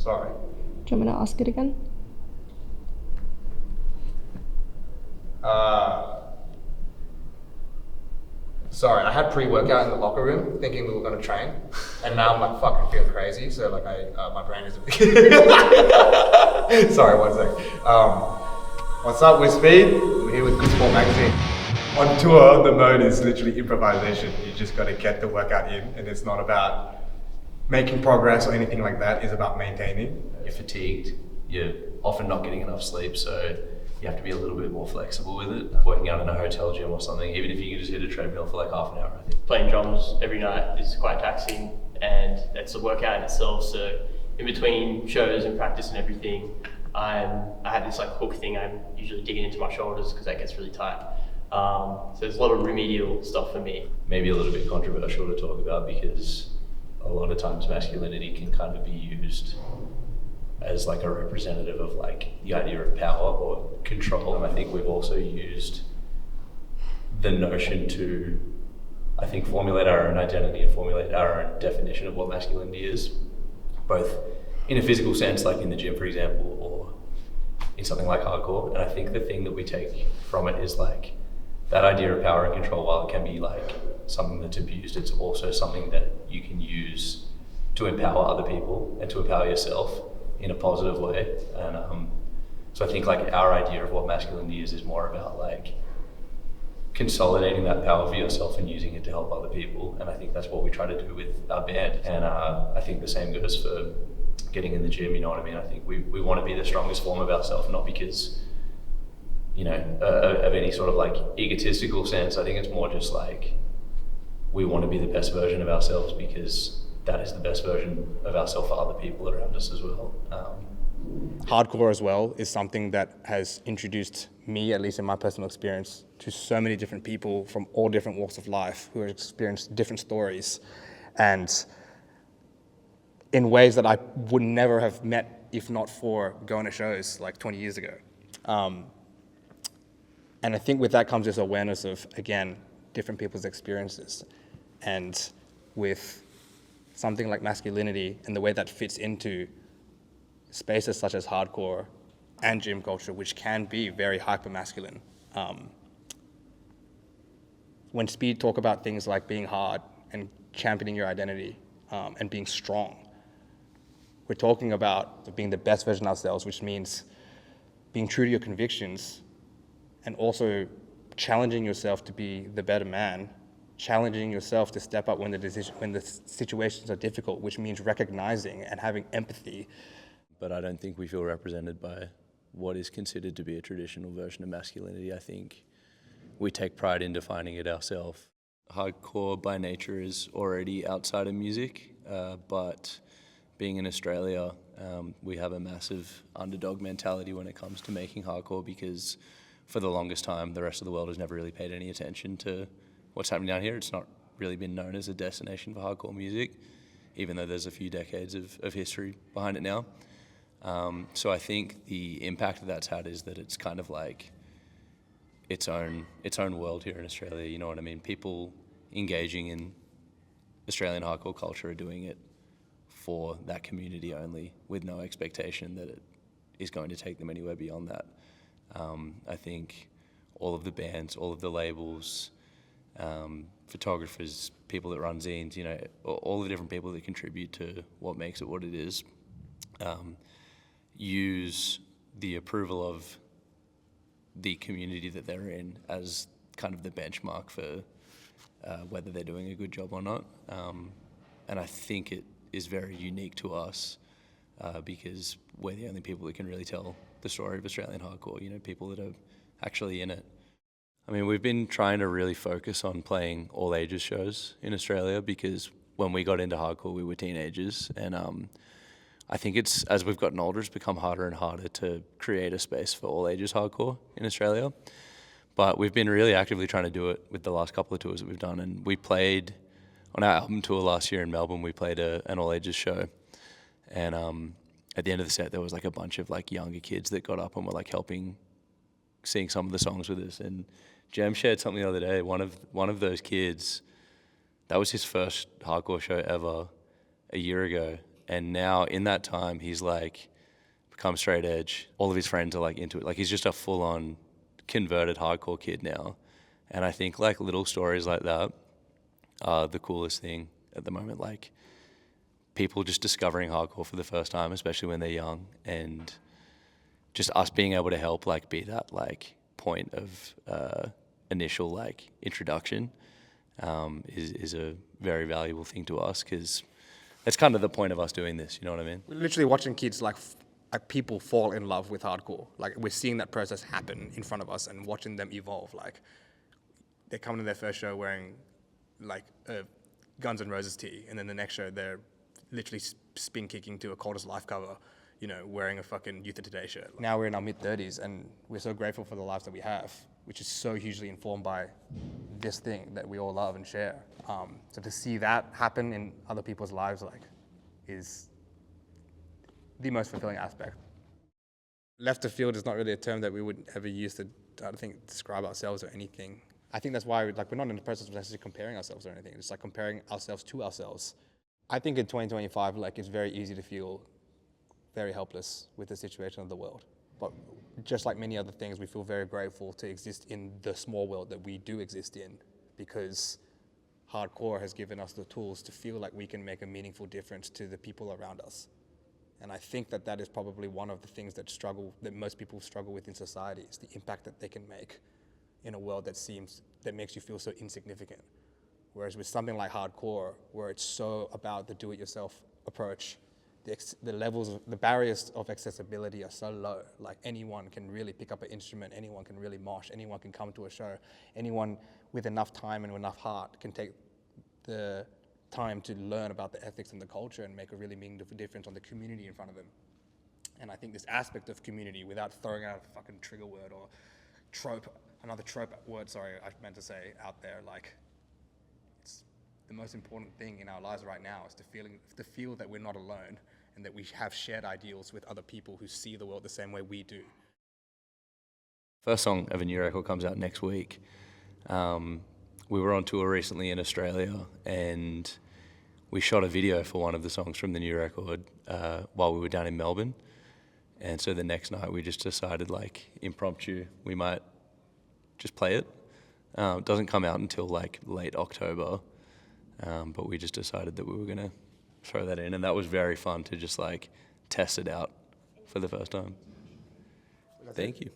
Sorry. Do you want me to ask it again? Sorry, I had pre-workout in the locker room thinking we were going to train, and now I'm like fucking feeling crazy, so like my brain is a bit... Sorry, one sec. What's up, with Speed? We're here with Good Sport Magazine. On tour, the mode is literally improvisation. You just got to get the workout in, and it's not about making progress or anything like that. It's about maintaining. You're fatigued, you're often not getting enough sleep, so you have to be a little bit more flexible with it. Working out in a hotel gym or something, even if you can just hit a treadmill for like half an hour, I think. Playing drums every night is quite taxing, and it's a workout in itself. So in between shows and practice and everything, I have this like hook thing. I'm usually digging into my shoulders because that gets really tight. So there's a lot of remedial stuff for me. Maybe a little bit controversial to talk about because a lot of times masculinity can kind of be used as like a representative of like the idea of power or control. And I think we've also used the notion to, I think, formulate our own identity and formulate our own definition of what masculinity is, both in a physical sense, like in the gym, for example, or in something like hardcore. And I think the thing that we take from it is like that idea of power and control, while it can be like something that's abused, it's also something that you can use to empower other people and to empower yourself in a positive way. And so I think like our idea of what masculinity is more about like consolidating that power for yourself and using it to help other people. And I think that's what we try to do with our band. And I think the same goes for getting in the gym, you know what I mean? I think we want to be the strongest form of ourselves, not because, you know, of any sort of like egotistical sense. I think it's more just like we want to be the best version of ourselves because that is the best version of ourselves for other people around us as well. Hardcore as well is something that has introduced me, at least in my personal experience, to so many different people from all different walks of life who have experienced different stories, and in ways that I would never have met if not for going to shows like 20 years ago. And I think with that comes this awareness of, again, different people's experiences. And with something like masculinity and the way that fits into spaces such as hardcore and gym culture, which can be very hyper-masculine. When Speed talk about things like being hard and championing your identity and being strong, we're talking about being the best version of ourselves, which means being true to your convictions and also challenging yourself to be the better man, challenging yourself to step up when the situations are difficult, which means recognizing and having empathy. But I don't think we feel represented by what is considered to be a traditional version of masculinity. I think we take pride in defining it ourselves. Hardcore by nature is already outside of music, but being in Australia, we have a massive underdog mentality when it comes to making hardcore because for the longest time, the rest of the world has never really paid any attention to what's happening down here. It's not really been known as a destination for hardcore music, even though there's a few decades of history behind it now. So I think the impact that that's had is that it's kind of like its own world here in Australia, you know what I mean? People engaging in Australian hardcore culture are doing it for that community only, with no expectation that it is going to take them anywhere beyond that. I think all of the bands, all of the labels, photographers, people that run zines, you know, all the different people that contribute to what makes it what it is, use the approval of the community that they're in as kind of the benchmark for whether they're doing a good job or not. And I think it is very unique to us because we're the only people that can really tell the story of Australian hardcore, you know, people that are actually in it. I mean, we've been trying to really focus on playing all ages shows in Australia because when we got into hardcore, we were teenagers. And I think it's, as we've gotten older, it's become harder and harder to create a space for all ages hardcore in Australia. But we've been really actively trying to do it with the last couple of tours that we've done. And we played, on our album tour last year in Melbourne, we played an all ages show. And at the end of the set, there was like a bunch of like younger kids that got up and were like helping sing some of the songs with us. And Jem shared something the other day. One of those kids, that was his first hardcore show ever a year ago. And now in that time, he's like become straight edge. All of his friends are like into it. Like he's just a full on converted hardcore kid now. And I think like little stories like that are the coolest thing at the moment. Like people just discovering hardcore for the first time, especially when they're young, and just us being able to help like be that like point of initial like introduction is a very valuable thing to us, because that's kind of the point of us doing this, you know what I mean? We're literally watching kids like people fall in love with hardcore. Like we're seeing that process happen in front of us and watching them evolve. Like they're coming to their first show wearing like a Guns N' Roses tee, and then the next show they're literally spin kicking to a Coldest Life cover, you know, wearing a fucking Youth of Today shirt. Now we're in our mid-30s and we're so grateful for the lives that we have, which is so hugely informed by this thing that we all love and share. So to see that happen in other people's lives, like, is the most fulfilling aspect. Left of field is not really a term that we would ever use to, I don't think, describe ourselves or anything. I think that's why we're not in the process of necessarily comparing ourselves or anything. It's like comparing ourselves to ourselves. I think in 2025, like, it's very easy to feel very helpless with the situation of the world. But just like many other things, we feel very grateful to exist in the small world that we do exist in, because hardcore has given us the tools to feel like we can make a meaningful difference to the people around us. And I think that that is probably one of the things that most people struggle with in society, is the impact that they can make in a world that makes you feel so insignificant. Whereas with something like hardcore, where it's so about the do-it-yourself approach, the barriers of accessibility are so low. Like anyone can really pick up an instrument, anyone can really mosh, anyone can come to a show, anyone with enough time and enough heart can take the time to learn about the ethics and the culture and make a really meaningful difference on the community in front of them. And I think this aspect of community, without throwing out a fucking trigger word or another trope word, I meant to say out there, like, it's the most important thing in our lives right now is to feel that we're not alone and that we have shared ideals with other people who see the world the same way we do. First song of a new record comes out next week. We were on tour recently in Australia and we shot a video for one of the songs from the new record while we were down in Melbourne. And so the next night we just decided, like, impromptu, we might just play it. It doesn't come out until like late October, but we just decided that we were gonna throw that in, and that was very fun to just like test it out for the first time. Thank you.